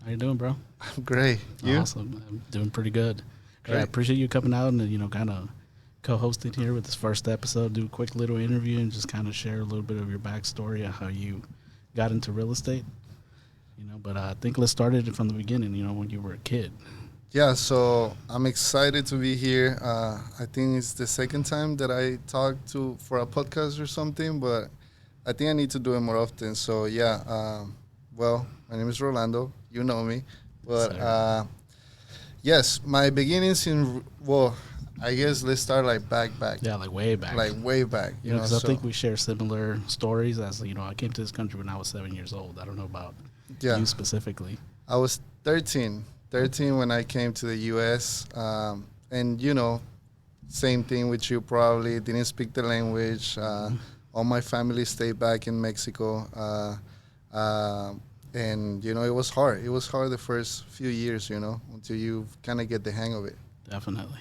How you doing, bro? I'm great. You? Awesome. I'm doing pretty good. Great. Yeah, I appreciate you coming out and, kind of co-hosting here with this first episode. Do a quick little interview and just kind of share a little bit of your backstory of how you got into real estate. But I think let's start it from the beginning, when you were a kid. Yeah, so I'm excited to be here. I think it's the second time that I talk for a podcast or something, but I think I need to do it more often. So, yeah, well, my name is Rolando. You know me. But, yes, my beginnings I guess let's start back. Yeah, way back. Way back. Because I think we share similar stories as, I came to this country when I was 7 years old. I don't know about you specifically. I was 13 when I came to the U.S. And, same thing with you probably. Didn't speak the language. All my family stayed back in Mexico. And, it was hard. It was hard the first few years, until you kind of get the hang of it. Definitely.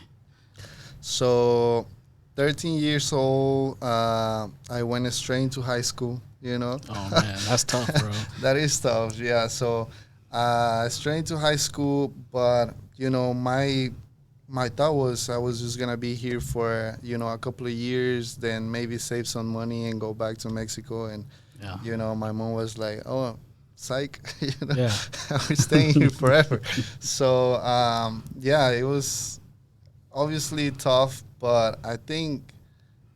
So 13 years old, I went straight into high school, Oh, man, that's tough, bro. That is tough, yeah. So straight into high school, but, my thought was I was just going to be here for, a couple of years, then maybe save some money and go back to Mexico. And, my mom was like, oh, psych, Yeah. we're staying here forever. So, it was obviously tough, but I think,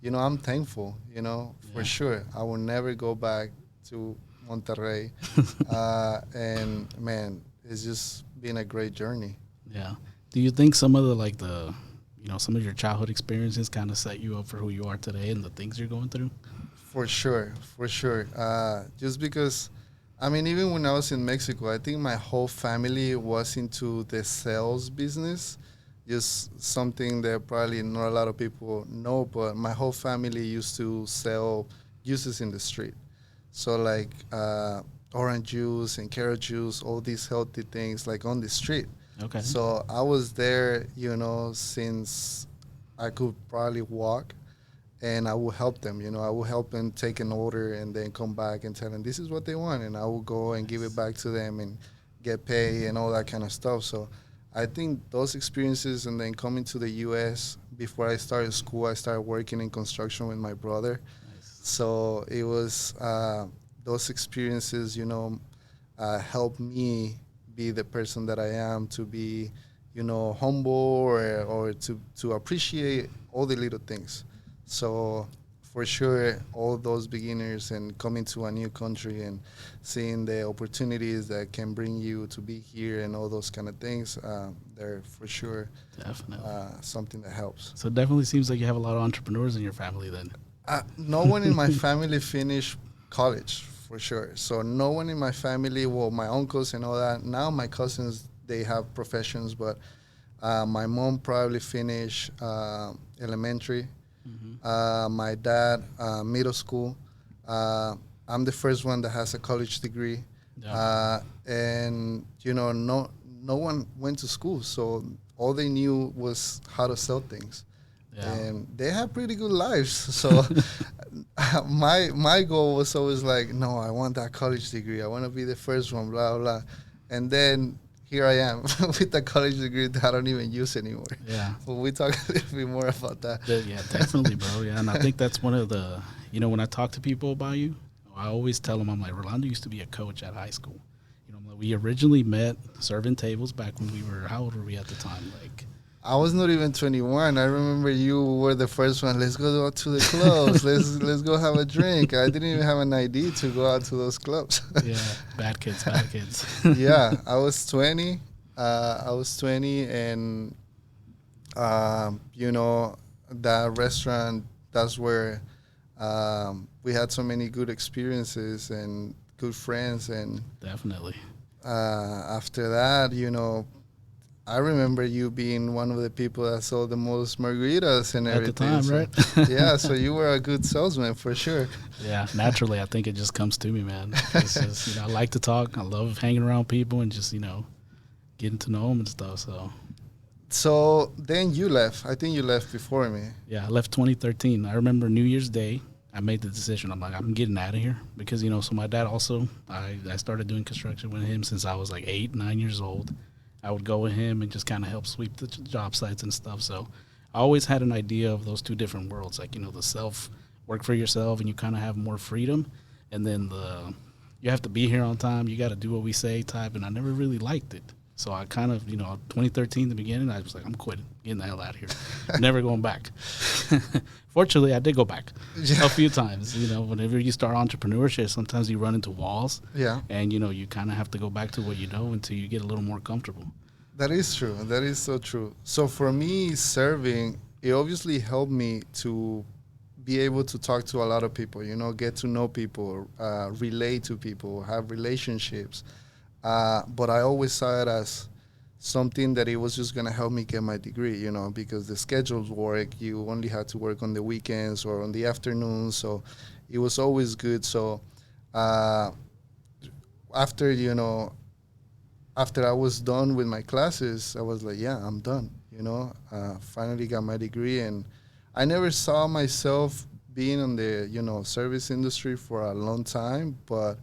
I'm thankful, for sure. I will never go back to Monterrey. And, man, it's just been a great journey. Yeah. Do you think some of the some of your childhood experiences kind of set you up for who you are today and the things you're going through? For sure. Just because, even when I was in Mexico, I think my whole family was into the sales business. Just something that probably not a lot of people know, but my whole family used to sell juices in the street. So orange juice and carrot juice, all these healthy things on the street. Okay. So I was there, since I could probably walk, and I would help them. I would help them take an order and then come back and tell them this is what they want, and I would go and give it back to them and get paid and all that kind of stuff. So I think those experiences, and then coming to the U.S., before I started school, I started working in construction with my brother. Nice. So it was those experiences, helped me be the person that I am, to be, humble or to appreciate all the little things. So for sure, all those beginners and coming to a new country and seeing the opportunities that can bring you to be here and all those kind of things, they're for sure Definitely something that helps. So it definitely seems like you have a lot of entrepreneurs in your family then. No one in my family finished college, for sure. So no one in my family, my uncles and all that. Now my cousins, they have professions, but my mom probably finished elementary. Mm-hmm. My dad, middle school. I'm the first one that has a college degree. Yeah. And, no one went to school. So all they knew was how to sell things. Yeah. And they have pretty good lives. So my goal was always no, I want that college degree. I want to be the first one, blah, blah. And then here I am with a college degree that I don't even use anymore. Yeah. But we talk a little bit more about that. Yeah, definitely, bro. Yeah, and I think that's one of the, when I talk to people about you, I always tell them, I'm like, Rolando used to be a coach at high school. We originally met serving tables back when we were, how old were we at the time? I was not even 21. I remember you were the first one. Let's go out to the clubs. let's go have a drink. I didn't even have an ID to go out to those clubs. Yeah, bad kids. Yeah, I was 20. And that restaurant. That's where we had so many good experiences and good friends. And definitely. After that, I remember you being one of the people that sold the most margaritas and everything. At the time, right? Yeah, so you were a good salesman for sure. Yeah, naturally, I think it just comes to me, man. It's just, I like to talk. I love hanging around people and just, getting to know them and stuff. So then you left. I think you left before me. Yeah, I left 2013. I remember New Year's Day. I made the decision. I'm like, I'm getting out of here because, so my dad also, I started doing construction with him since I was like 8, 9 years old. I would go with him and just kind of help sweep the job sites and stuff. So I always had an idea of those two different worlds, like, the self work for yourself and you kind of have more freedom. And then you have to be here on time. You got to do what we say type. And I never really liked it. So I kind of, 2013, the beginning, I was like, I'm quitting, getting the hell out of here. Never going back. Fortunately, I did go back a few times. Whenever you start entrepreneurship, sometimes you run into walls. Yeah. And, you kind of have to go back to what you know until you get a little more comfortable. That is true. That is so true. So for me, serving, it obviously helped me to be able to talk to a lot of people, get to know people, relate to people, have relationships. But I always saw it as something that it was just going to help me get my degree, because the schedules work. You only had to work on the weekends or on the afternoons. So it was always good. So after I was done with my classes, I was like, yeah, I'm done, finally got my degree. And I never saw myself being in the, service industry for a long time, but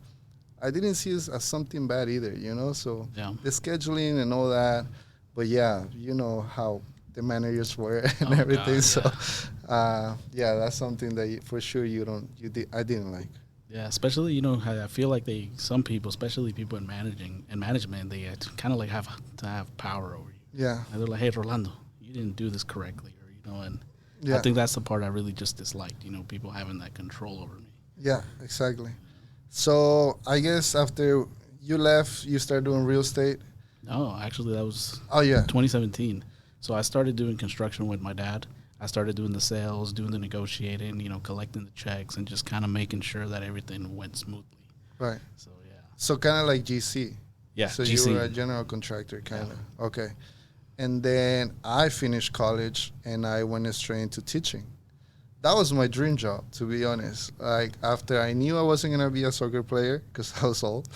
I didn't see it as something bad either, so the scheduling and all that. But yeah, you know how the managers were and everything. God, yeah. So that's something that for sure I didn't like. Yeah, especially, I feel like some people, especially people in management, they kind of like have to have power over you. Yeah. And they're like, hey, Rolando, you didn't do this correctly, or, and yeah. I think that's the part I really just disliked, people having that control over me. Yeah, exactly. So I guess after you left, you started doing real estate? No, actually that was 2017. So I started doing construction with my dad. I started doing the sales, doing the negotiating, collecting the checks, and just kind of making sure that everything went smoothly. Right. So, yeah. So kind of like GC. Yeah, so GC. You were a general contractor, kind of. Yeah. Okay. And then I finished college, and I went straight into teaching. That was my dream job, to be honest. Like, after I knew I wasn't going to be a soccer player because I was old,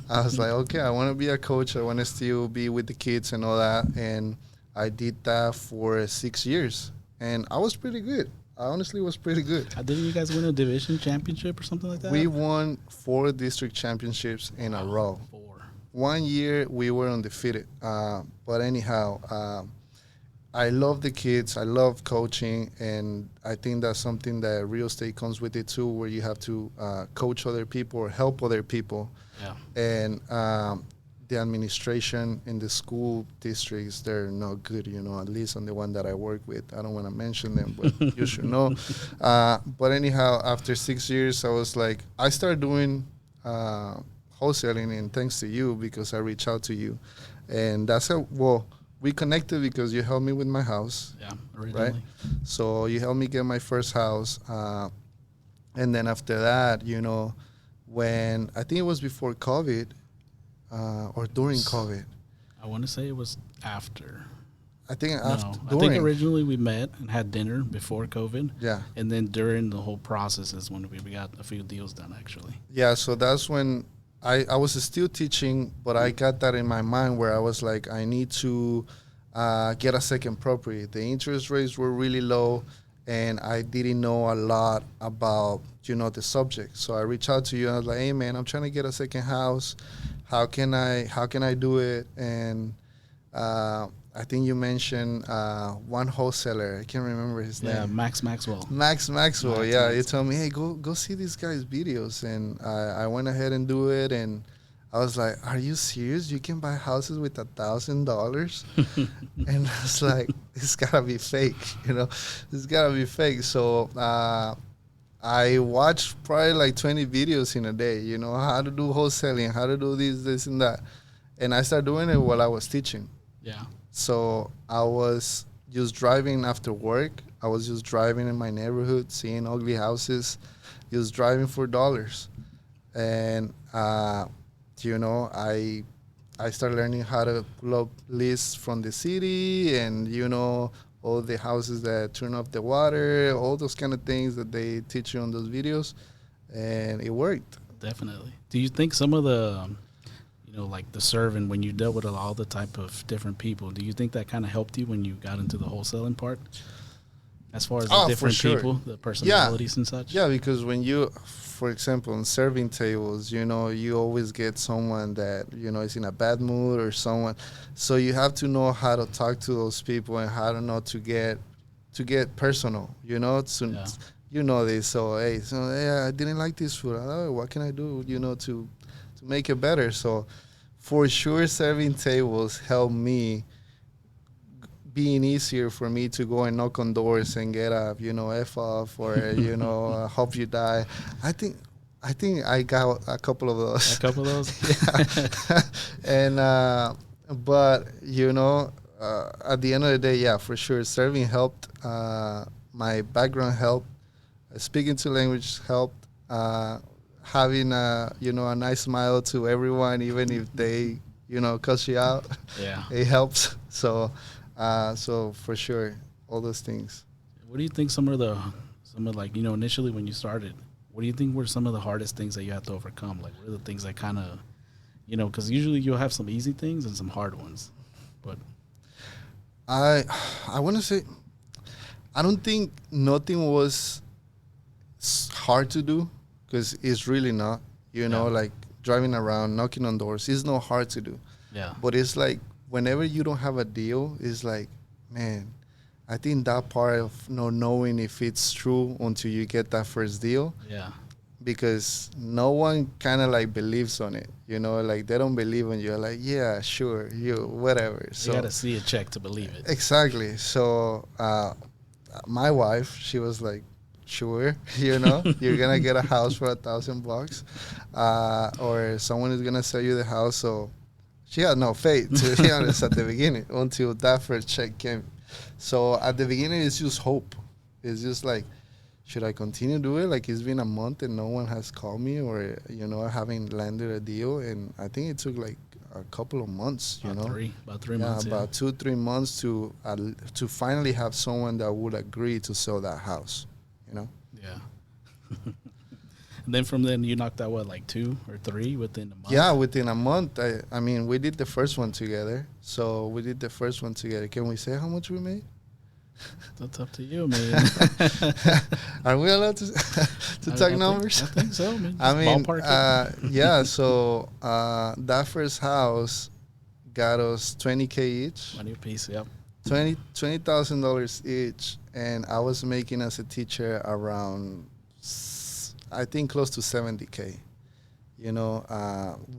I was like, okay, I want to be a coach. I want to still be with the kids and all that. And I did that for 6 years. And I was pretty good. I honestly was pretty good. Didn't you guys win a division championship or something like that? We won 4 district championships in a row. 4. 1 year, we were undefeated. But anyhow, I love the kids. I love coaching. And I think that's something that real estate comes with it, too, where you have to coach other people or help other people. Yeah. And the administration in the school districts, they're not good, at least on the one that I work with. I don't want to mention them, but you should know. But anyhow, after 6 years, I was like, I started doing wholesaling, and thanks to you, because I reached out to you. And that's how, we connected because you helped me with my house. Yeah, originally. Right? So you helped me get my first house. And then after that, when I think it was before COVID, or during COVID. I want to say it was after. I think after. I think originally we met and had dinner before COVID. Yeah. And then during the whole process is when we got a few deals done, actually. Yeah, so that's when I was still teaching, but I got that in my mind where I was like, I need to get a second property. The interest rates were really low, and I didn't know a lot about, the subject. So I reached out to you, and I was like, hey, man, I'm trying to get a second house. How can I do it? And I think you mentioned one wholesaler. I can't remember his name. Yeah, Max Maxwell. Max Maxwell. Yeah, you told me, hey, go see this guy's videos, and I went ahead and do it, and I was like, are you serious? You can buy houses with $1,000? And I was like, it's gotta be fake, it's gotta be fake. So I watched probably like 20 videos in a day, how to do wholesaling, how to do this and that. And I started doing it while I was teaching. Yeah. So I was just driving after work. I was just driving in my neighborhood, seeing ugly houses, just driving for dollars. And, I started learning how to pull up lists from the city and, all the houses that turn off the water, all those kind of things that they teach you on those videos. And it worked. Definitely. Do you think some of the, like the serving, when you dealt with all the type of different people, do you think that kind of helped you when you got into the wholesaling part? as far as the Oh, for different sure. people, the personalities and such? Yeah, because when you, for example, on serving tables, you always get someone that, is in a bad mood or someone. So you have to know how to talk to those people and how to know to get personal, to, Yeah. this. So, hey, I didn't like this food. Oh, what can I do, to make it better? So for sure, serving tables helped me being easier for me to go and knock on doors and get a F off or hope you die. I think I got a couple of those. A couple of those? Yeah. And but at the end of the day, yeah, for sure, serving helped. My background helped. Speaking to language helped. Having a nice smile to everyone, even if they cuss you out. Yeah. It helps. So for sure, all those things. What do you think some of like, initially when you started, what do you think were some of the hardest things that you had to overcome? Like, what are the things that kind of, because usually you'll have some easy things and some hard ones. But I want to say, I don't think nothing was hard to do, because it's really not. Like driving around, knocking on doors, it's not hard to do. yeah. But it's like whenever you don't have a deal, it's like, man, I think that part of not knowing if it's true until you get that first deal, Yeah. because no one kind of like believes on it, like they don't believe in you. Like, yeah, sure, whatever. So You got to see a check to believe it. exactly. So my wife, she was like, sure, you're gonna get a house for $1,000, or someone is gonna sell you the house. So she had no faith, to be honest, at the beginning, until that first check came. So at the beginning, it's just hope. It's just like, should I continue to do it? Like, it's been a month and no one has called me, or I haven't landed a deal. And I think it took like a couple of months, About three yeah, months. about 2-3 months to finally have someone that would agree to sell that house. Yeah. And then from then you knocked out what, like 2 or 3 within a month? Yeah, within a month. I mean, we did the first one together. So we did the first one together. Can we say how much we made? That's up to you, man. Are we allowed to talk numbers? I think so, man. I mean, Ballpark it. yeah. So that first house got us $20K each. Money piece, yep. $20,000 each, and I was making as a teacher around, I think, close to $70K.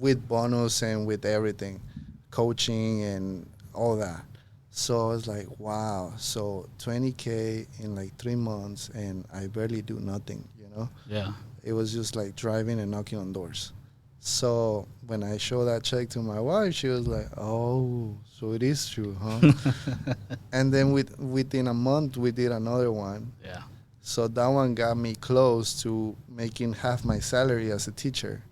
With bonus and with everything, coaching and all that. So I was like, wow. So $20K in like 3 months, and I barely do nothing. Yeah. It was just like driving and knocking on doors. So when I showed that check to my wife, she was like, oh, so it is true, huh? And then within a month, we did another one. Yeah. So that one got me close to making half my salary as a teacher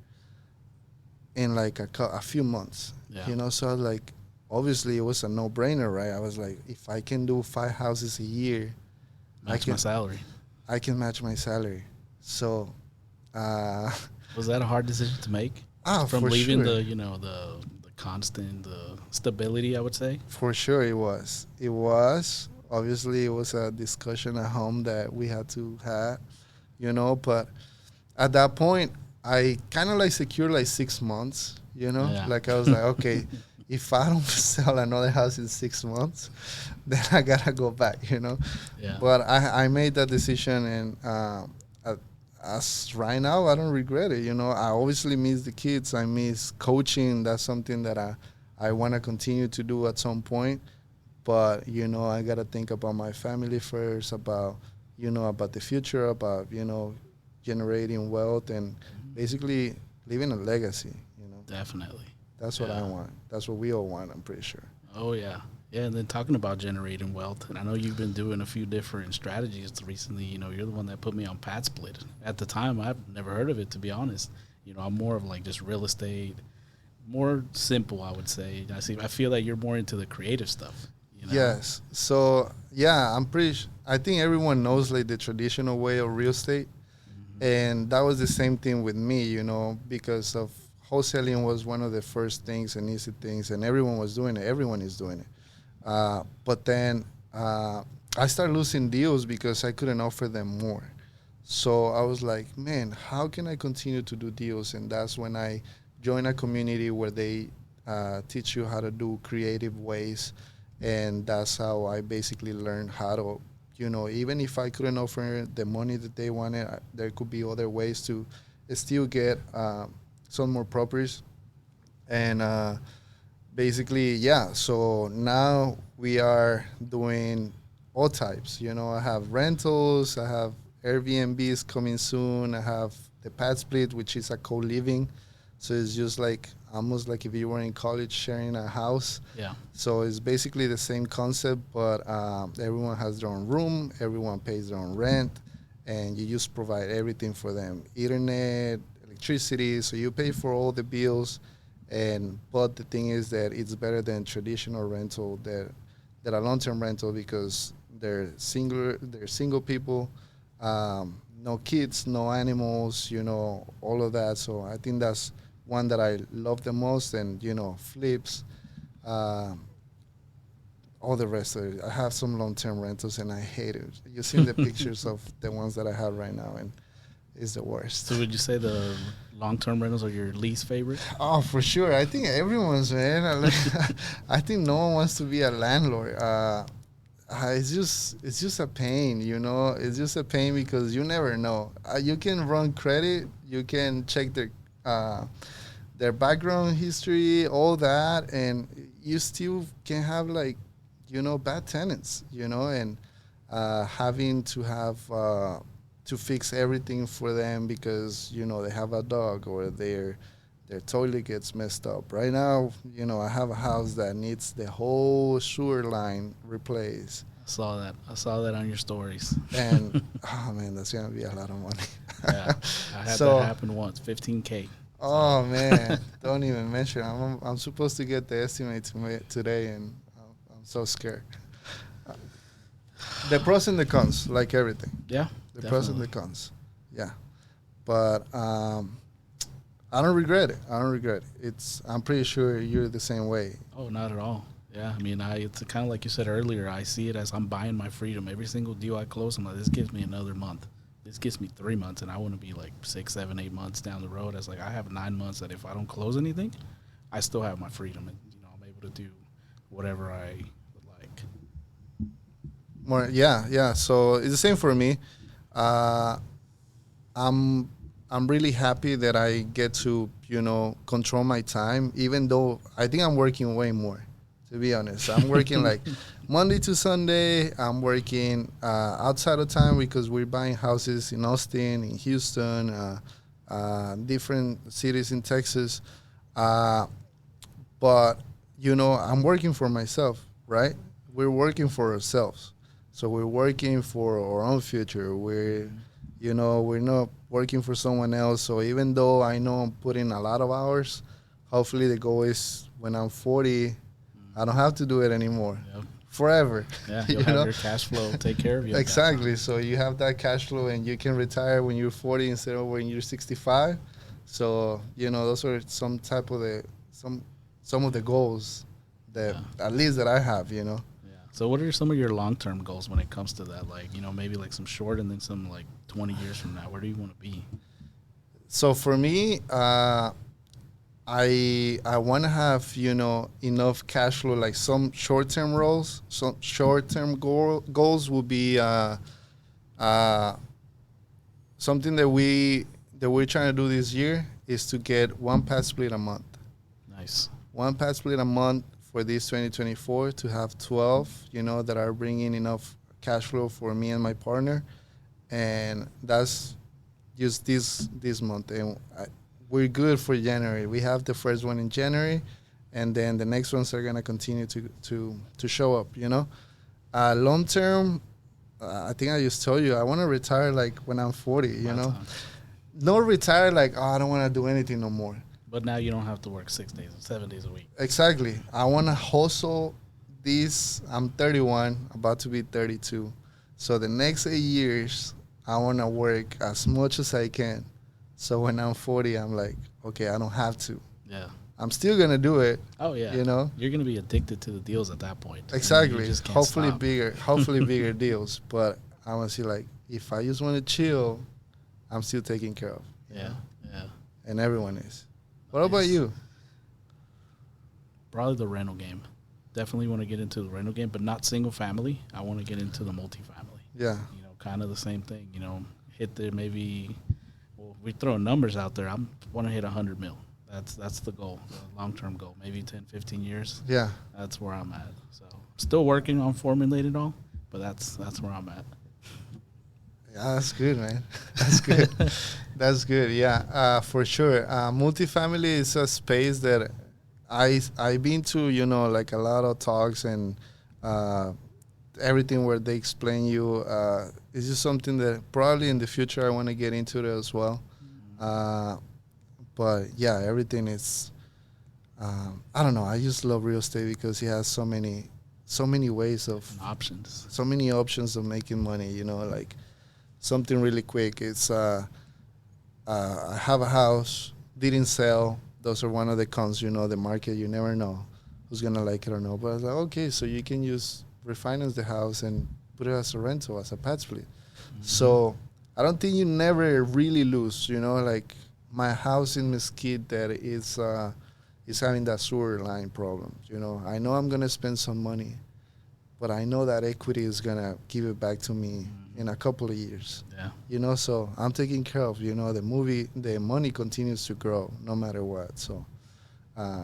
in like a few months. Yeah. So I was like, obviously it was a no-brainer, right? I was like, if I can do 5 houses a year, Match my salary. I can match my salary. So Was that a hard decision to make? From for leaving sure. the constant stability, I would say. For sure it was. It was. Obviously, it was a discussion at home that we had to have, but at that point, I kind of like secured like 6 months, Yeah. Like I was like, okay, if I don't sell another house in 6 months, then I got to go back, Yeah. But I made that decision, and as right now, I don't regret it. I obviously miss the kids. I miss coaching. That's something that I want to continue to do at some point. But, I got to think about my family first, about the future, about, generating wealth and basically leaving a legacy, Definitely. That's what I want. That's what we all want, I'm pretty sure. Oh, yeah. Yeah, and then talking about generating wealth, and I know you've been doing a few different strategies recently. You're the one that put me on Pad Split. At the time, I've never heard of it, to be honest. I'm more of like just real estate, more simple, I would say. I feel like you're more into the creative stuff. Yes. So, yeah, I think everyone knows like the traditional way of real estate. Mm-hmm. And that was the same thing with me, because of wholesaling was one of the first things and easy things, and everyone was doing it. Everyone is doing it. But then I started losing deals because I couldn't offer them more. So I was like, man, how can I continue to do deals? And that's when I joined a community where they teach you how to do creative ways. And that's how I basically learned how to, even if I couldn't offer the money that they wanted, there could be other ways to still get some more properties. And basically, yeah, so now we are doing all types. I have rentals, I have Airbnbs coming soon, I have the pad split, which is a co-living. So it's just like almost like if you were in college sharing a house. Yeah. So it's basically the same concept, but everyone has their own room, everyone pays their own rent, and you just provide everything for them: internet, electricity. So you pay for all the bills, but the thing is that it's better than traditional rental, that a long-term rental, because they're single people, no kids, no animals, all of that. So I think that's one that I love the most, and flips, all the rest of it. I have some long-term rentals and I hate it. You've seen the pictures of the ones that I have right now, and it's the worst. So would you say the long-term rentals are your least favorite? Oh, for sure. I think everyone's, man. I think no one wants to be a landlord. It's just a pain, It's just a pain because you never know. You can run credit, you can check their background history, all that, and you still can have bad tenants, and having to have to fix everything for them because they have a dog or their toilet gets messed up. Right now, I have a house that needs the whole sewer line replaced. I saw that on your stories. And oh man, that's gonna be a lot of money. Yeah, I had that happen once, $15K. Oh man, don't even mention. I'm supposed to get the estimate today, and I'm so scared. The pros and the cons, like everything. Yeah, the pros and the cons. Yeah, but I don't regret it. I'm pretty sure you're the same way. Oh, not at all. Yeah, I mean, it's kind of like you said earlier. I see it as I'm buying my freedom. Every single deal I close, I'm like, this gives me another month. This gives me 3 months, and I want to be like 6, 7, 8 months down the road. As like I have 9 months that if I don't close anything, I still have my freedom, and I'm able to do whatever I would like. More, yeah. So it's the same for me. I'm really happy that I get to control my time, even though I think I'm working way more. To be honest, I'm working like Monday to Sunday. I'm working outside of time because we're buying houses in Austin, in Houston, different cities in Texas. But I'm working for myself, right? We're working for ourselves, so we're working for our own future. We're not working for someone else. So even though I know I'm putting a lot of hours, hopefully the goal is when I'm 40. I don't have to do it anymore. Yep. Forever. Yeah, you'll have your cash flow take care of you. Exactly. So you have that cash flow, and you can retire when you're 40 instead of when you're 65. So those are some of the goals that at least that I have. Yeah. So what are some of your long-term goals when it comes to that? Like maybe like some short and then some like 20 years from now. Where do you want to be? So for me, I want to have enough cash flow, like some short-term goals. Some short-term goals will be something that we're trying to do this year is to get one pad split a month. Nice. One pad split a month for this 2024, to have 12 that are bringing enough cash flow for me and my partner, and that's just this month. And we're good for January. We have the first one in January, and then the next ones are gonna continue to show up. Long term, I think I just told you I want to retire like when I'm 40. Not retire like I don't want to do anything no more. But now you don't have to work 6 days, 7 days a week. Exactly. I want to hustle this. I'm 31, about to be 32. So the next 8 years, I want to work as much as I can. So when I'm 40, I'm like, okay, I don't have to. Yeah. I'm still gonna do it. Oh yeah, you know, you're gonna be addicted to the deals at that point. exactly. You just can't Hopefully stop. hopefully bigger deals. But I want to see like if I just want to chill, I'm still taken care of. Yeah, yeah. And everyone is. What about you? Probably the rental game. Definitely want to get into the rental game, but not single family. I want to get into the multifamily. Yeah. You know, kind of the same thing. You know, hit there maybe. Well, we throw numbers out there. I want to hit 100 mil. That's the goal, the long-term goal. Maybe 10, 15 years. Yeah. That's where I'm at. So still working on formulating it all, but that's where I'm at. Yeah, that's good, man. That's good. That's good. Yeah, for sure. Multifamily is a space that I've been to. You know, like a lot of talks and everything where they explain you. It's just something that probably in the future I want to get into it as well. But yeah, everything is. I don't know. I just love real estate because it has so many ways of Options. so many options of making money. You know, like something really quick. It's I have a house, didn't sell. Those are one of the cons. You know, the market. You never know who's gonna like it or not. But I was like, okay, so you can use refinance the house and put it as a rental, as a pad split. Mm-hmm. So I don't think you never really lose. You know, like my house in Mesquite that is having that sewer line problem. You know, I know I'm gonna spend some money, but I know that equity is gonna give it back to me in a couple of years. Yeah. You know, so I'm taking care of. You know, the money continues to grow no matter what. So I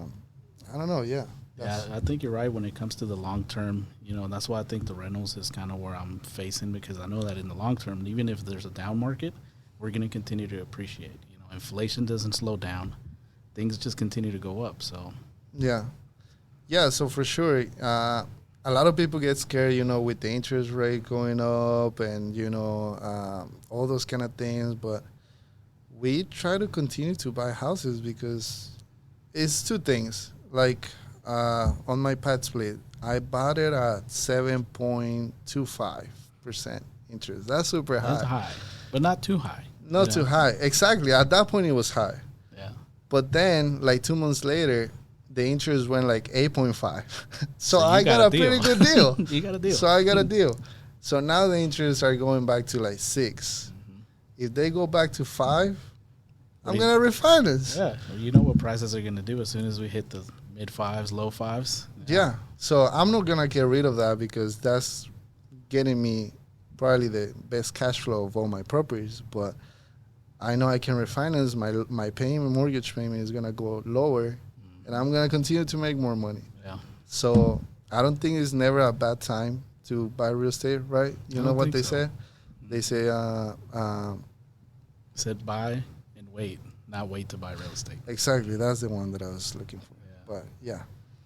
don't know. Yeah. Yeah, I think you're right when it comes to the long term. You know, that's why I think the rentals is kind of where I'm facing, because I know that in the long term, even if there's a down market, we're going to continue to appreciate. You know, inflation doesn't slow down; things just continue to go up. So yeah. So for sure, a lot of people get scared. You know, with the interest rate going up and all those kind of things. But we try to continue to buy houses because it's two things. Like on my pad split, I bought it at 7.25% interest. That's super high. that's high, but not too high. Not too high. Exactly. At that point, it was high. Yeah. But then, like 2 months later, the interest went like 8.5. So I got a pretty good deal. You got a deal. So I got a deal. So now the interests are going back to like 6. Mm-hmm. If they go back to 5, I'm going to refinance. Yeah. Well, you know what prices are going to do as soon as we hit the mid 5s, low 5s. Yeah. So I'm not going to get rid of that because that's getting me probably the best cash flow of all my properties. But I know I can refinance. My mortgage payment is going to go lower, and I'm going to continue to make more money. Yeah. So I don't think it's never a bad time to buy real estate, right? You know what they say? They say said buy and wait, not wait to buy real estate. Exactly. That's the one that I was looking for. Yeah. But yeah.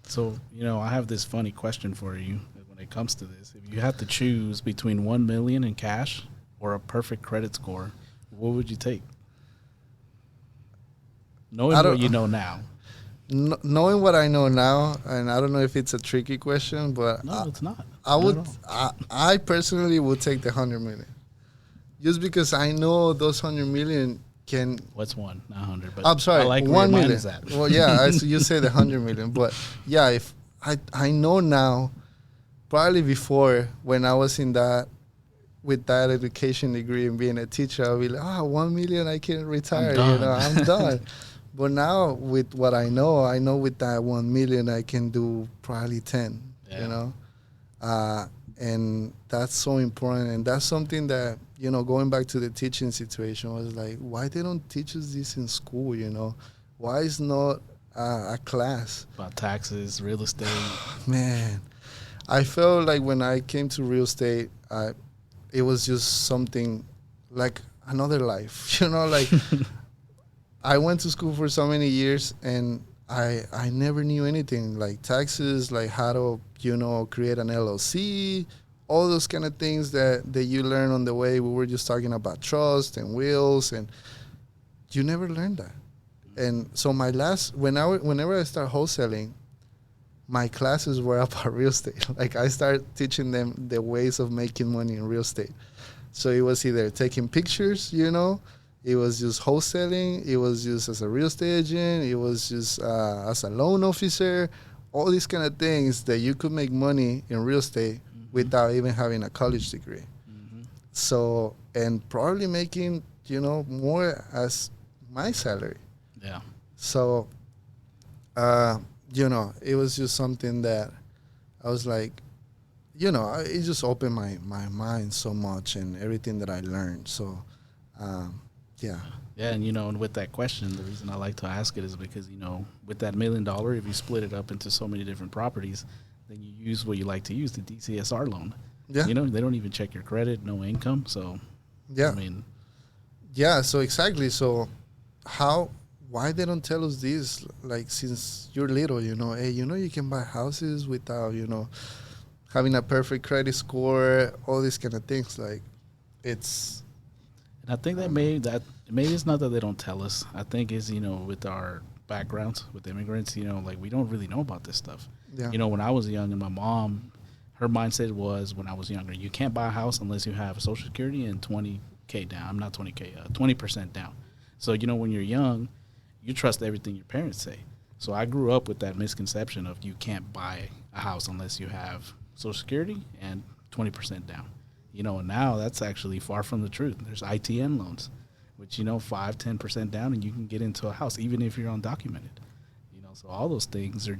So, I have this funny question for you when it comes to this. If you had to choose between $1 million in cash or a perfect credit score, what would you take? Knowing what you know now. Knowing what I know now, and I don't know if it's a tricky question, but no, it's not. I personally would take the 100 million, just because I know those 100 million can. What's one? Not 100. But I'm sorry, I like 1 million. Is that. Well, yeah, you say the 100 million, but yeah, if I know now, probably before when I was with that education degree and being a teacher, I'll be like, 1 million, I can retire. I'm done. But now with what I know with that 1 million, I can do probably 10, and that's so important. And that's something that, going back to the teaching situation, was like, why they don't teach us this in school, Why is not a class? About taxes, real estate. Man, I felt like when I came to real estate, it was just something like another life, like... I went to school for so many years, and I never knew anything like taxes, like how to, create an LLC, all those kind of things that you learn on the way. We were just talking about trust and wills, and you never learned that. And so whenever I start wholesaling, my classes were about real estate. Like I started teaching them the ways of making money in real estate. So it was either taking pictures, It was just wholesaling. It was just as a real estate agent. It was just as a loan officer. All these kind of things that you could make money in real estate without even having a college degree. So, and probably making, more as my salary. Yeah. So, it was just something that I was like, it just opened my mind so much and everything that I learned. So, yeah. Yeah, and with that question, the reason I like to ask it is because, with that $1 million, if you split it up into so many different properties, then you use what you like to use, the DCSR loan. Yeah. They don't even check your credit, no income. So, yeah. Yeah, so exactly. So why they don't tell us this, like, since you're little, hey, you can buy houses without, having a perfect credit score, all these kind of things. Like, it's... And I think that maybe it's not that they don't tell us. I think it's, with our backgrounds with immigrants, like, we don't really know about this stuff. Yeah. When I was young, and my mom, her mindset was, when I was younger, you can't buy a house unless you have Social Security and 20K down. I'm not 20K, 20% down. So, when you're young, you trust everything your parents say. So I grew up with that misconception of you can't buy a house unless you have Social Security and 20% down. And now that's actually far from the truth. There's ITN loans, which, 5-10% down, and you can get into a house, even if you're undocumented. So all those things are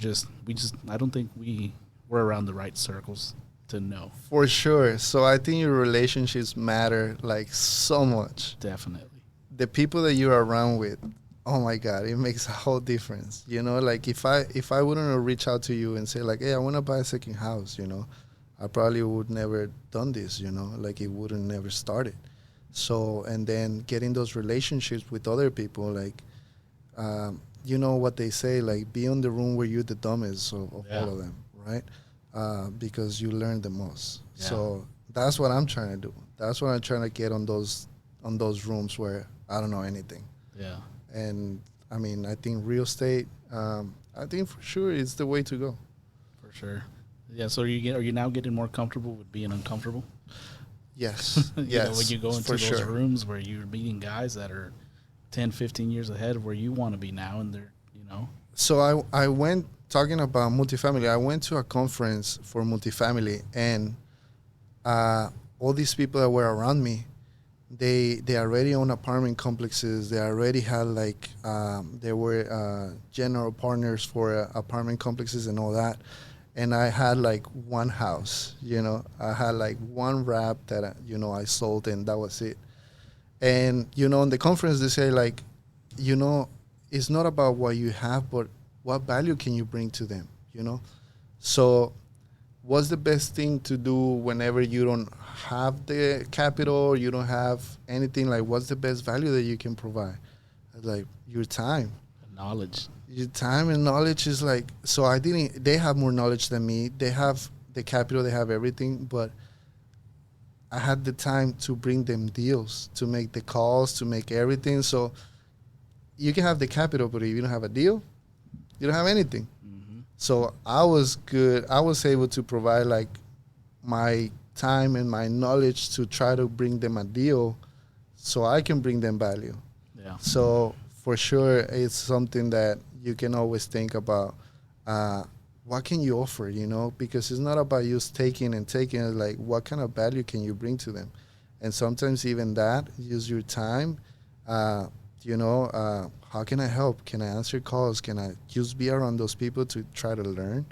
I don't think we're around the right circles to know. For sure. So I think your relationships matter, like, so much. Definitely. The people that you're around with, oh my God, it makes a whole difference. Like, if I wouldn't have reached out to you and say, like, hey, I want to buy a second house, I probably would never done this, like, it wouldn't never started. So, and then getting those relationships with other people, like, what they say, like, be in the room where you're the dumbest of all of them, right? Because you learn the most. Yeah. So that's what I'm trying to do. That's what I'm trying to get on those rooms where I don't know anything. Yeah. And I mean, I think real estate, I think for sure it's the way to go. For sure. Yeah. So are you now getting more comfortable with being uncomfortable? Yes. Yes. When you go into those rooms where you're meeting guys that are 10, 15 years ahead of where you want to be now, and they're, So I went, talking about multifamily, I went to a conference for multifamily, and all these people that were around me, they already own apartment complexes. They already had, like, they were general partners for apartment complexes and all that. And I had, like, one house, I had, like, one wrap that, I sold, and that was it. And, in the conference, they say, like, it's not about what you have, but what value can you bring to them, So what's the best thing to do whenever you don't have the capital, you don't have anything? Like, what's the best value that you can provide? Like, your time. Knowledge. Your time and knowledge is like, so they have more knowledge than me. They have the capital, they have everything, but I had the time to bring them deals, to make the calls, to make everything. So you can have the capital, but if you don't have a deal, you don't have anything. Mm-hmm. So I was good. I was able to provide, like, my time and my knowledge to try to bring them a deal so I can bring them value. Yeah. So for sure, it's something that you can always think about. What can you offer, Because it's not about you taking and taking. It's like, what kind of value can you bring to them? And sometimes even that, use your time. How can I help? Can I answer calls? Can I just be around those people to try to learn?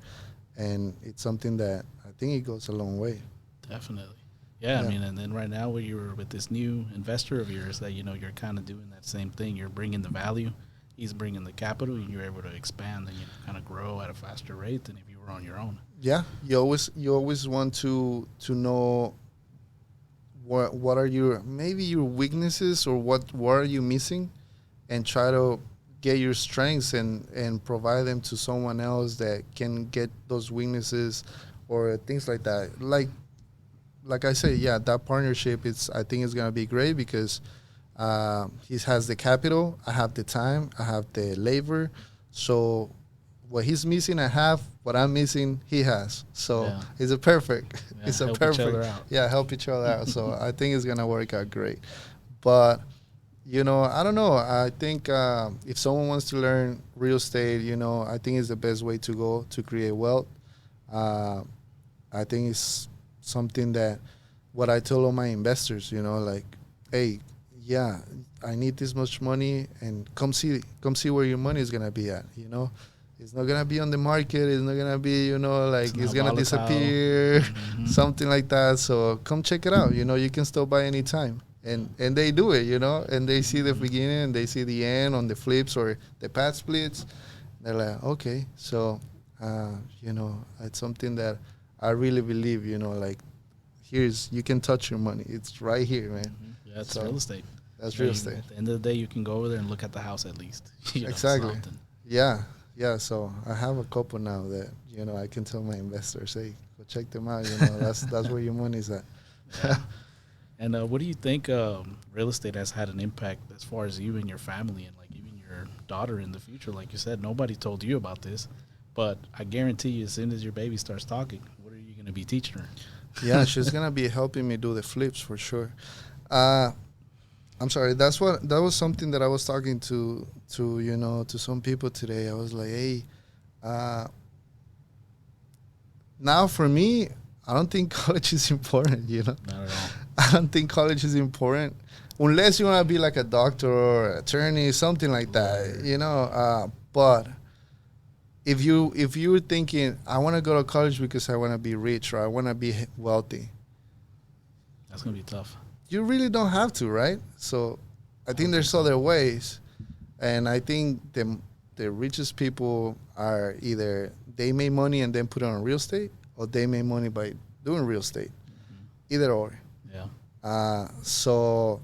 And it's something that I think it goes a long way. Definitely. Yeah, I mean, and then right now where you're with this new investor of yours that, you're kind of doing that same thing. You're bringing the value. He's bringing the capital, and you're able to expand and kind of grow at a faster rate than if you were on your own. Yeah, you always want to know what are your weaknesses, or what are you missing, and try to get your strengths and provide them to someone else that can get those weaknesses or things like that. Like I say, yeah, that partnership I think it's gonna be great because he has the capital, I have the time, I have the labor. So what he's missing, I have. What I'm missing, he has. So it's a perfect. Yeah, help each other out. So I think it's gonna work out great. But I don't know. I think if someone wants to learn real estate, I think it's the best way to go to create wealth. Uh, I think it's something that what I tell all my investors, like, hey, yeah, I need this much money, and come see where your money is gonna be at. It's not gonna be on the market. It's not gonna be, like it's gonna disappear, something like that. So come check it out. You can stop by any time, and they do it. And they see the beginning and they see the end on the flips or the pad splits. They're like, okay, so it's something that I really believe. Like, you can touch your money. It's right here, man. Yeah, it's real estate. That's real estate. At the end of the day, you can go over there and look at the house at least. Exactly. Yeah. So I have a couple now that I can tell my investors, hey, go check them out. That's where your money's at. Yeah. And what do you think real estate has had an impact as far as you and your family and like even your daughter in the future? Like you said, nobody told you about this, but I guarantee you, as soon as your baby starts talking, what are you going to be teaching her? Yeah, she's gonna be helping me do the flips for sure. I'm sorry. That was something that I was talking to some people today. I was like, hey, now for me, I don't think college is important. Not at all. I don't think college is important unless you want to be like a doctor or attorney, something like that. But if you're thinking, I want to go to college because I want to be rich or I want to be wealthy, that's gonna be tough. You really don't have to, right? So I think there's other ways, and I think the richest people are either they make money and then put it on real estate, or they make money by doing real estate. Either or. Yeah. So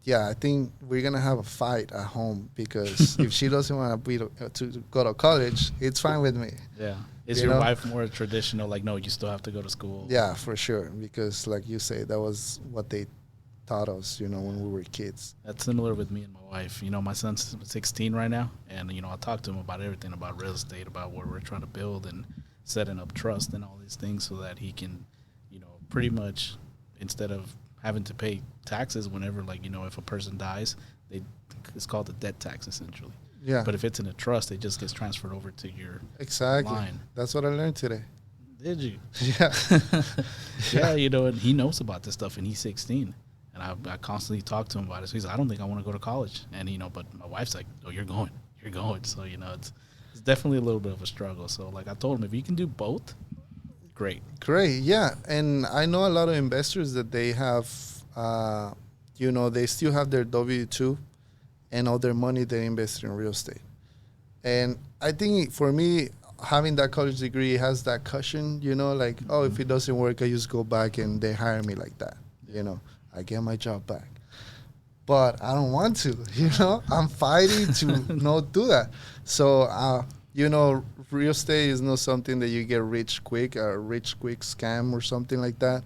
yeah, I think we're gonna have a fight at home because if she doesn't want to go to college, it's fine with me. Yeah. Is your wife more traditional? Like, no, you still have to go to school. Yeah, for sure. Because like you say, that was what they taught us, when we were kids. That's similar with me and my wife. My son's 16 right now, and I talk to him about everything about real estate, about what we're trying to build and setting up trust and all these things so that he can, pretty much instead of having to pay taxes whenever, like, if a person dies, it's called a debt tax essentially. Yeah. But if it's in a trust, it just gets transferred over to your line. That's what I learned today. Did you? Yeah. Yeah, and he knows about this stuff, and he's 16. And I constantly talk to him about it. So he's like, I don't think I want to go to college. And, but my wife's like, oh, you're going. So, it's definitely a little bit of a struggle. So, like I told him, if you can do both, great. Yeah. And I know a lot of investors that they have, they still have their W-2 and all their money they invested in real estate. And I think for me, having that college degree has that cushion, like, oh, if it doesn't work, I just go back and they hire me like that, I get my job back. But I don't want to, I'm fighting to not do that. So, real estate is not something that you get rich quick, a rich quick scam or something like that.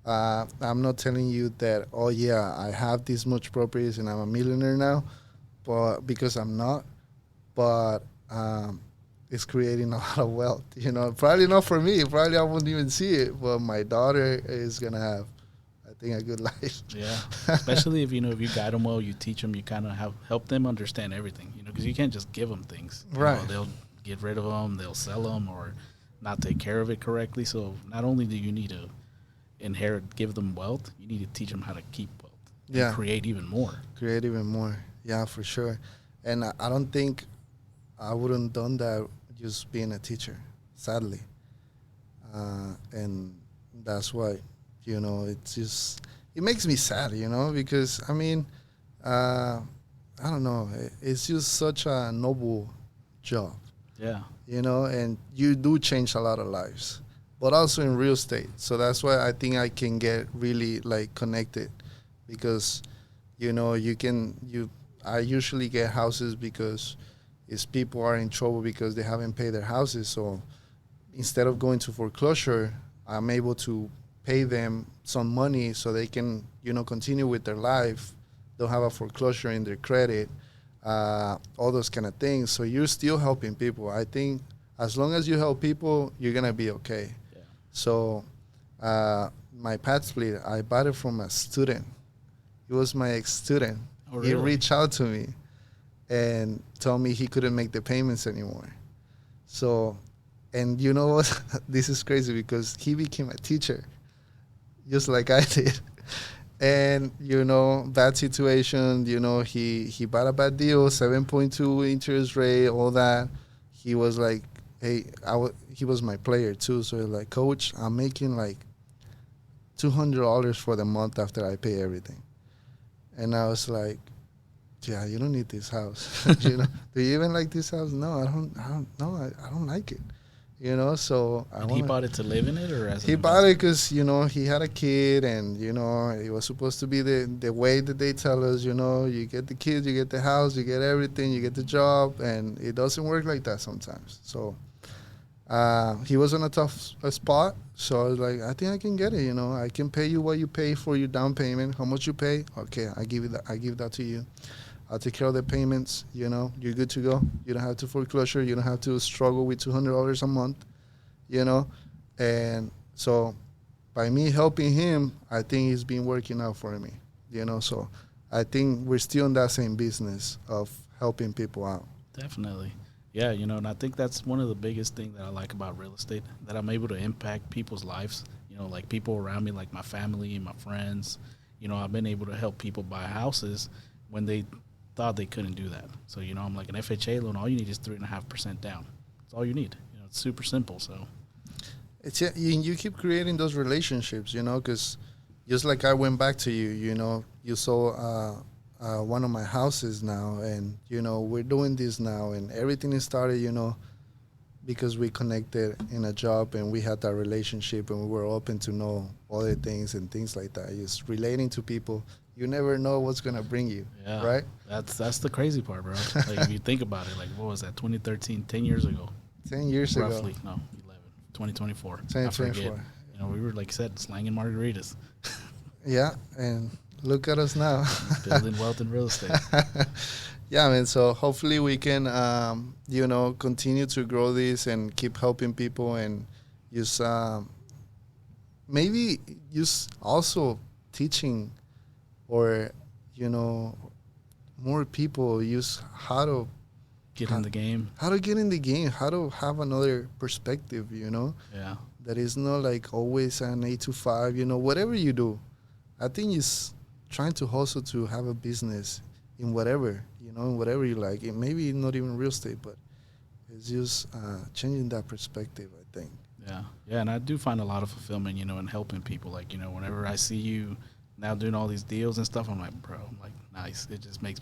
I'm not telling you that, oh, yeah, I have this much properties and I'm a millionaire now, but because I'm not. But it's creating a lot of wealth, Probably not for me. Probably I wouldn't even see it. But my daughter is going to have, I think, a good life. Yeah, especially if you guide them well, you teach them, you kind of help them understand everything, because you can't just give them things. Right. They'll get rid of them, they'll sell them, or not take care of it correctly. So not only do you need to give them wealth, you need to teach them how to keep wealth. Yeah. Create even more. Yeah, for sure. And I don't think I wouldn't have done that just being a teacher, sadly. And that's why, it's just, it makes me sad, because, I don't know, it's just such a noble job. Yeah. And you do change a lot of lives, but also in real estate. So that's why I think I can get really, like, connected because, I usually get houses because people are in trouble because they haven't paid their houses. So instead of going to foreclosure, I'm able to pay them some money so they can, continue with their life. Don't have a foreclosure in their credit, all those kind of things. So you're still helping people. I think as long as you help people, you're going to be okay. Yeah. So my pad split, I bought it from a student. He was my ex-student. Oh, He really? reached out to me and told me he couldn't make the payments anymore. So, and you know what? This is crazy because he became a teacher, just like I did. And, bad situation, he bought a bad deal, 7.2 interest rate, all that. He was like, hey, he was my player too. So like, coach, I'm making like $200 for the month after I pay everything. And I was like, yeah, you don't need this house. Do you even like this house? No, I don't like it. So he bought it to live in it, or as he bought it because he had a kid, and it was supposed to be the way that they tell us. You get the kids, you get the house, you get everything, you get the job, and it doesn't work like that sometimes. So he was on a tough spot. So I was like, I think I can get it. I can pay you what you pay for your down payment. How much you pay? Okay, I give that to you. I'll take care of the payments. You're good to go. You don't have to foreclosure. You don't have to struggle with $200 a month. And so by me helping him, I think it's been working out for me. So I think we're still in that same business of helping people out. Definitely. Yeah, and I think that's one of the biggest things that I like about real estate, that I'm able to impact people's lives, like people around me, like my family and my friends. I've been able to help people buy houses when they thought they couldn't do that. So, I'm like, an FHA loan, all you need is 3.5% down. That's all you need. It's super simple. So you keep creating those relationships, because just like I went back to you, you saw one of my houses now, and, we're doing this now, and everything is started, because we connected in a job and we had that relationship and we were open to know other things and things like that. Just relating to people. You never know what's going to bring you, right? That's the crazy part, bro. Like, if you think about it, like, what was that, 2013, 10 years ago? 10 years roughly, ago. No, 11, 2024. 2024. We were, like you said, slanging margaritas. Yeah, and look at us now. Building wealth in real estate. Yeah, man. So hopefully we can, continue to grow this and keep helping people, and just maybe just also teaching, or more people use how to get in the game, how to have another perspective, Yeah. that is not like always an 8 to 5, whatever you do. I think it's trying to hustle to have a business in whatever, in whatever you like. It maybe not even real estate, but it's just changing that perspective, I think. Yeah. Yeah, and I do find a lot of fulfillment, in helping people. Like, whenever I see you now doing all these deals and stuff, I'm like, bro, nice. It just makes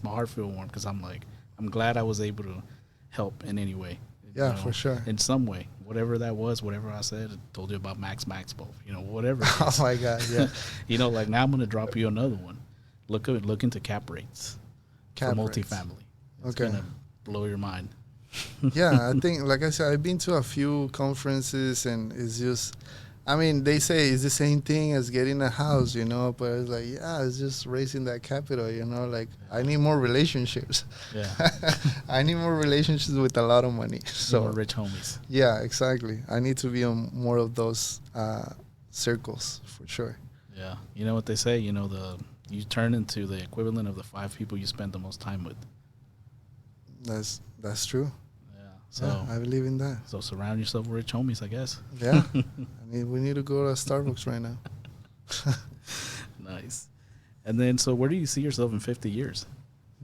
my heart feel warm, because I'm like, I'm glad I was able to help in any way. Yeah, for sure. In some way, whatever that was, whatever I said, I told you about Max Maxpo, whatever. It is. Oh my God, yeah. Like, now I'm going to drop you another one. Look into cap rates for multifamily. It's going to blow your mind. Yeah, I think, like I said, I've been to a few conferences, and it's just, they say it's the same thing as getting a house, but it's like, yeah, it's just raising that capital, like, I need more relationships. Yeah. I need more relationships with a lot of money. So more rich homies. Yeah, exactly. I need to be on more of those circles, for sure. Yeah. You know what they say, you turn into the equivalent of the 5 people you spend the most time with. That's true. Yeah. So yeah, I believe in that. So surround yourself with rich homies, I guess. Yeah. We need to go to Starbucks right now. Nice. And then, so where do you see yourself in 50 years?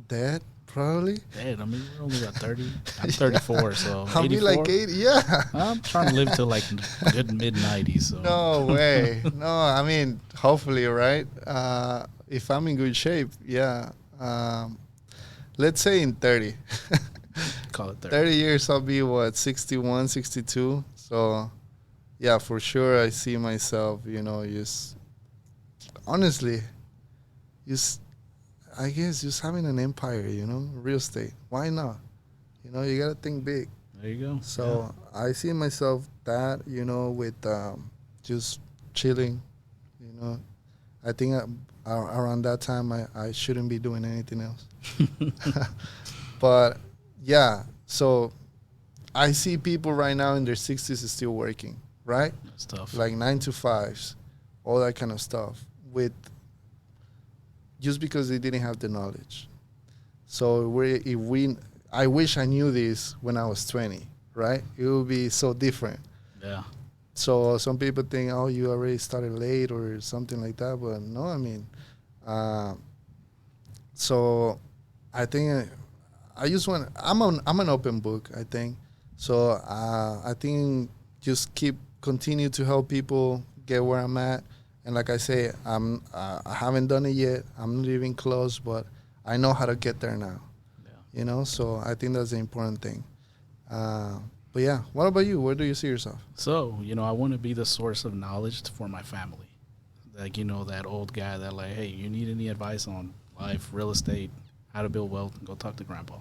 Dead, probably. Dead. We're only about 30. I'm 34, so I'll be like 80. Yeah. I'm trying to live till like good mid-90s. So. No way. No, hopefully, right? If I'm in good shape, yeah. Let's say in 30. Call it 30. 30 years, I'll be, 61, 62. So, yeah, for sure, I see myself, just, honestly, I guess just having an empire, real estate. Why not? You got to think big. There you go. So, yeah. I see myself that, with just chilling, I think around that time, I shouldn't be doing anything else. But yeah, so I see people right now in their 60s is still working, right? That's tough. Like 9 to 5s, all that kind of stuff. just because they didn't have the knowledge. So I wish I knew this when I was 20, right? It would be so different. Yeah. So some people think, oh, you already started late or something like that, but no, I mean, so I think I just want. I'm an open book, I think. So I think just continue to help people get where I'm at. And like I say, I haven't done it yet. I'm not even close, but I know how to get there now. Yeah. You know, so I think that's the important thing. But yeah, what about you? Where do you see yourself? So, I want to be the source of knowledge for my family. Like, that old guy that like, hey, you need any advice on life, real estate, how to build wealth, go talk to grandpa.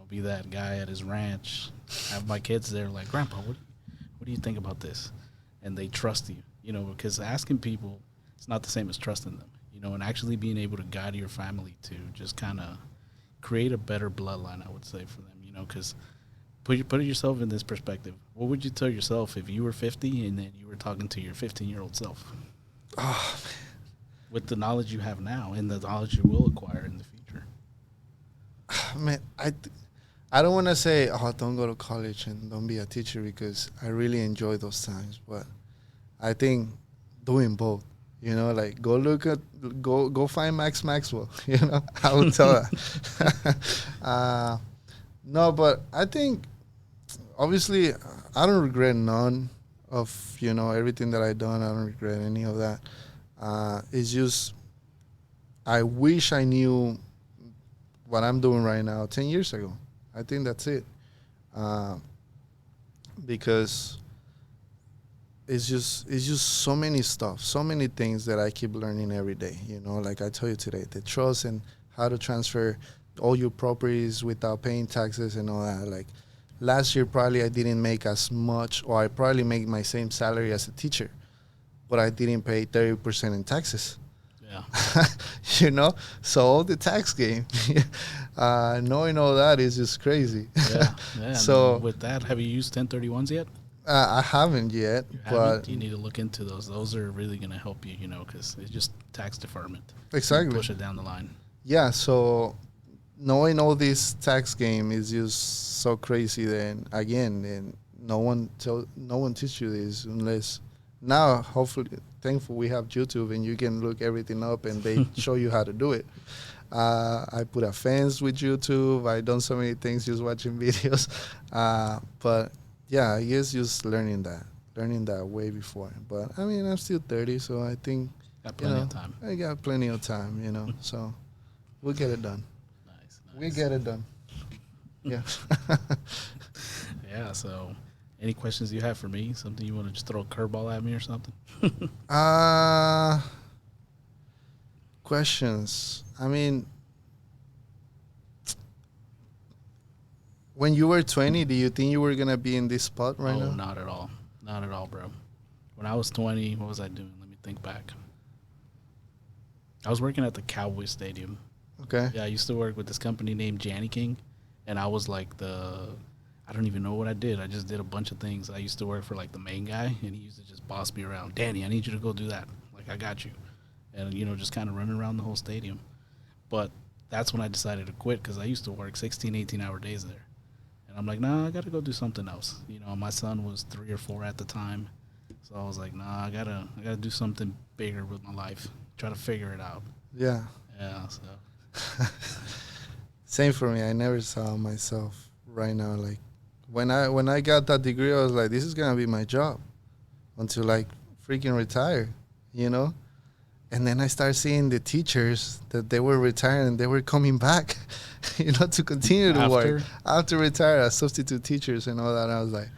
Be that guy at his ranch, have my kids there like, grandpa, what do you think about this? And they trust you, because asking people, it's not the same as trusting them, and actually being able to guide your family to just kind of create a better bloodline, I would say, for them, because put yourself in this perspective. What would you tell yourself if you were 50 and then you were talking to your 15-year-old self? Oh, man. With the knowledge you have now and the knowledge you will acquire in the future. Man, I don't want to say, oh, don't go to college and don't be a teacher, because I really enjoy those times. But I think doing both, like go find Max Maxwell, I would tell that. No, but I think, obviously, I don't regret none of, everything that I've done. I don't regret any of that. It's just, I wish I knew what I'm doing right now 10 years ago. I think that's it. Because it's just so many stuff, so many things that I keep learning every day. Like I told you today, the trust and how to transfer all your properties without paying taxes and all that. Like last year, probably I didn't make as much, or I probably make my same salary as a teacher, but I didn't pay 30% in taxes. Yeah. So all the tax game, knowing all that is just crazy. Yeah. So with that, have you used 1031s yet? I haven't yet, but you need to look into those. Those are really going to help you, because it's just tax deferment. Exactly. Push it down the line. Yeah. So knowing all this tax game is just so crazy. Then again, and no one teach you this unless now, hopefully, thankful we have YouTube and you can look everything up and they show you how to do it. I put a fence with YouTube. I done so many things just watching videos. But yeah, I guess just learning that way before. But I mean, I'm still 30, so I think got plenty of time. I got plenty of time, so we'll get it done. Nice. We get it done. Yeah. Yeah. So, any questions you have for me? Something you want to just throw a curveball at me or something? Questions. I mean, when you were 20, do you think you were going to be in this spot right now? Oh, not at all. Not at all, bro. When I was 20, what was I doing? Let me think back. I was working at the Cowboy Stadium. Okay. Yeah, I used to work with this company named Janny King, and I was like I don't even know what I did. I just did a bunch of things. I used to work for like the main guy, and he used to just boss me around. Danny, I need you to go do that. Like, I got you. And, just kind of running around the whole stadium. But that's when I decided to quit, because I used to work 16, 18-hour days there. And I'm like, nah, I got to go do something else. My son was 3 or 4 at the time. So I was like, nah, I gotta do something bigger with my life. Try to figure it out. Yeah. Yeah, so. Same for me. I never saw myself right now, like, when I got that degree, I was like, this is gonna be my job until like freaking retire, And then I started seeing the teachers that they were retiring and they were coming back, to continue to work after retire as substitute teachers and all that. And I was like,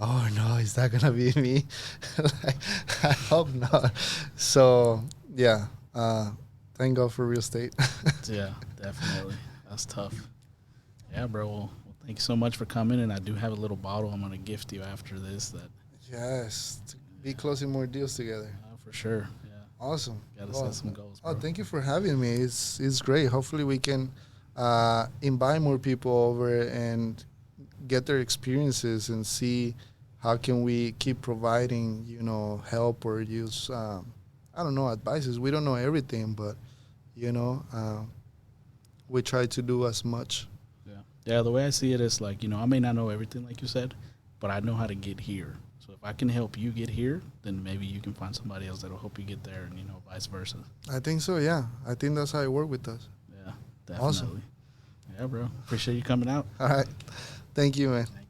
oh no, is that gonna be me? Like, I hope not. So yeah, thank God for real estate. Yeah, definitely. That's tough. Yeah, bro. Well, thank you so much for coming, and I do have a little bottle I'm going to gift you after this. Yes, to be closing more deals together. For sure, yeah. Awesome. Got to set some goals, bro. Oh, thank you for having me. It's great. Hopefully we can invite more people over and get their experiences and see how can we keep providing, help or use, advices. We don't know everything, but you know. We try to do as much. Yeah, the way I see it is like, I may not know everything like you said, but I know how to get here. So if I can help you get here, then maybe you can find somebody else that'll help you get there, and vice versa. I think so, yeah. I think that's how it works with us. Yeah, definitely. Awesome. Yeah, bro. Appreciate you coming out. All right. Thank you, man. Thank you.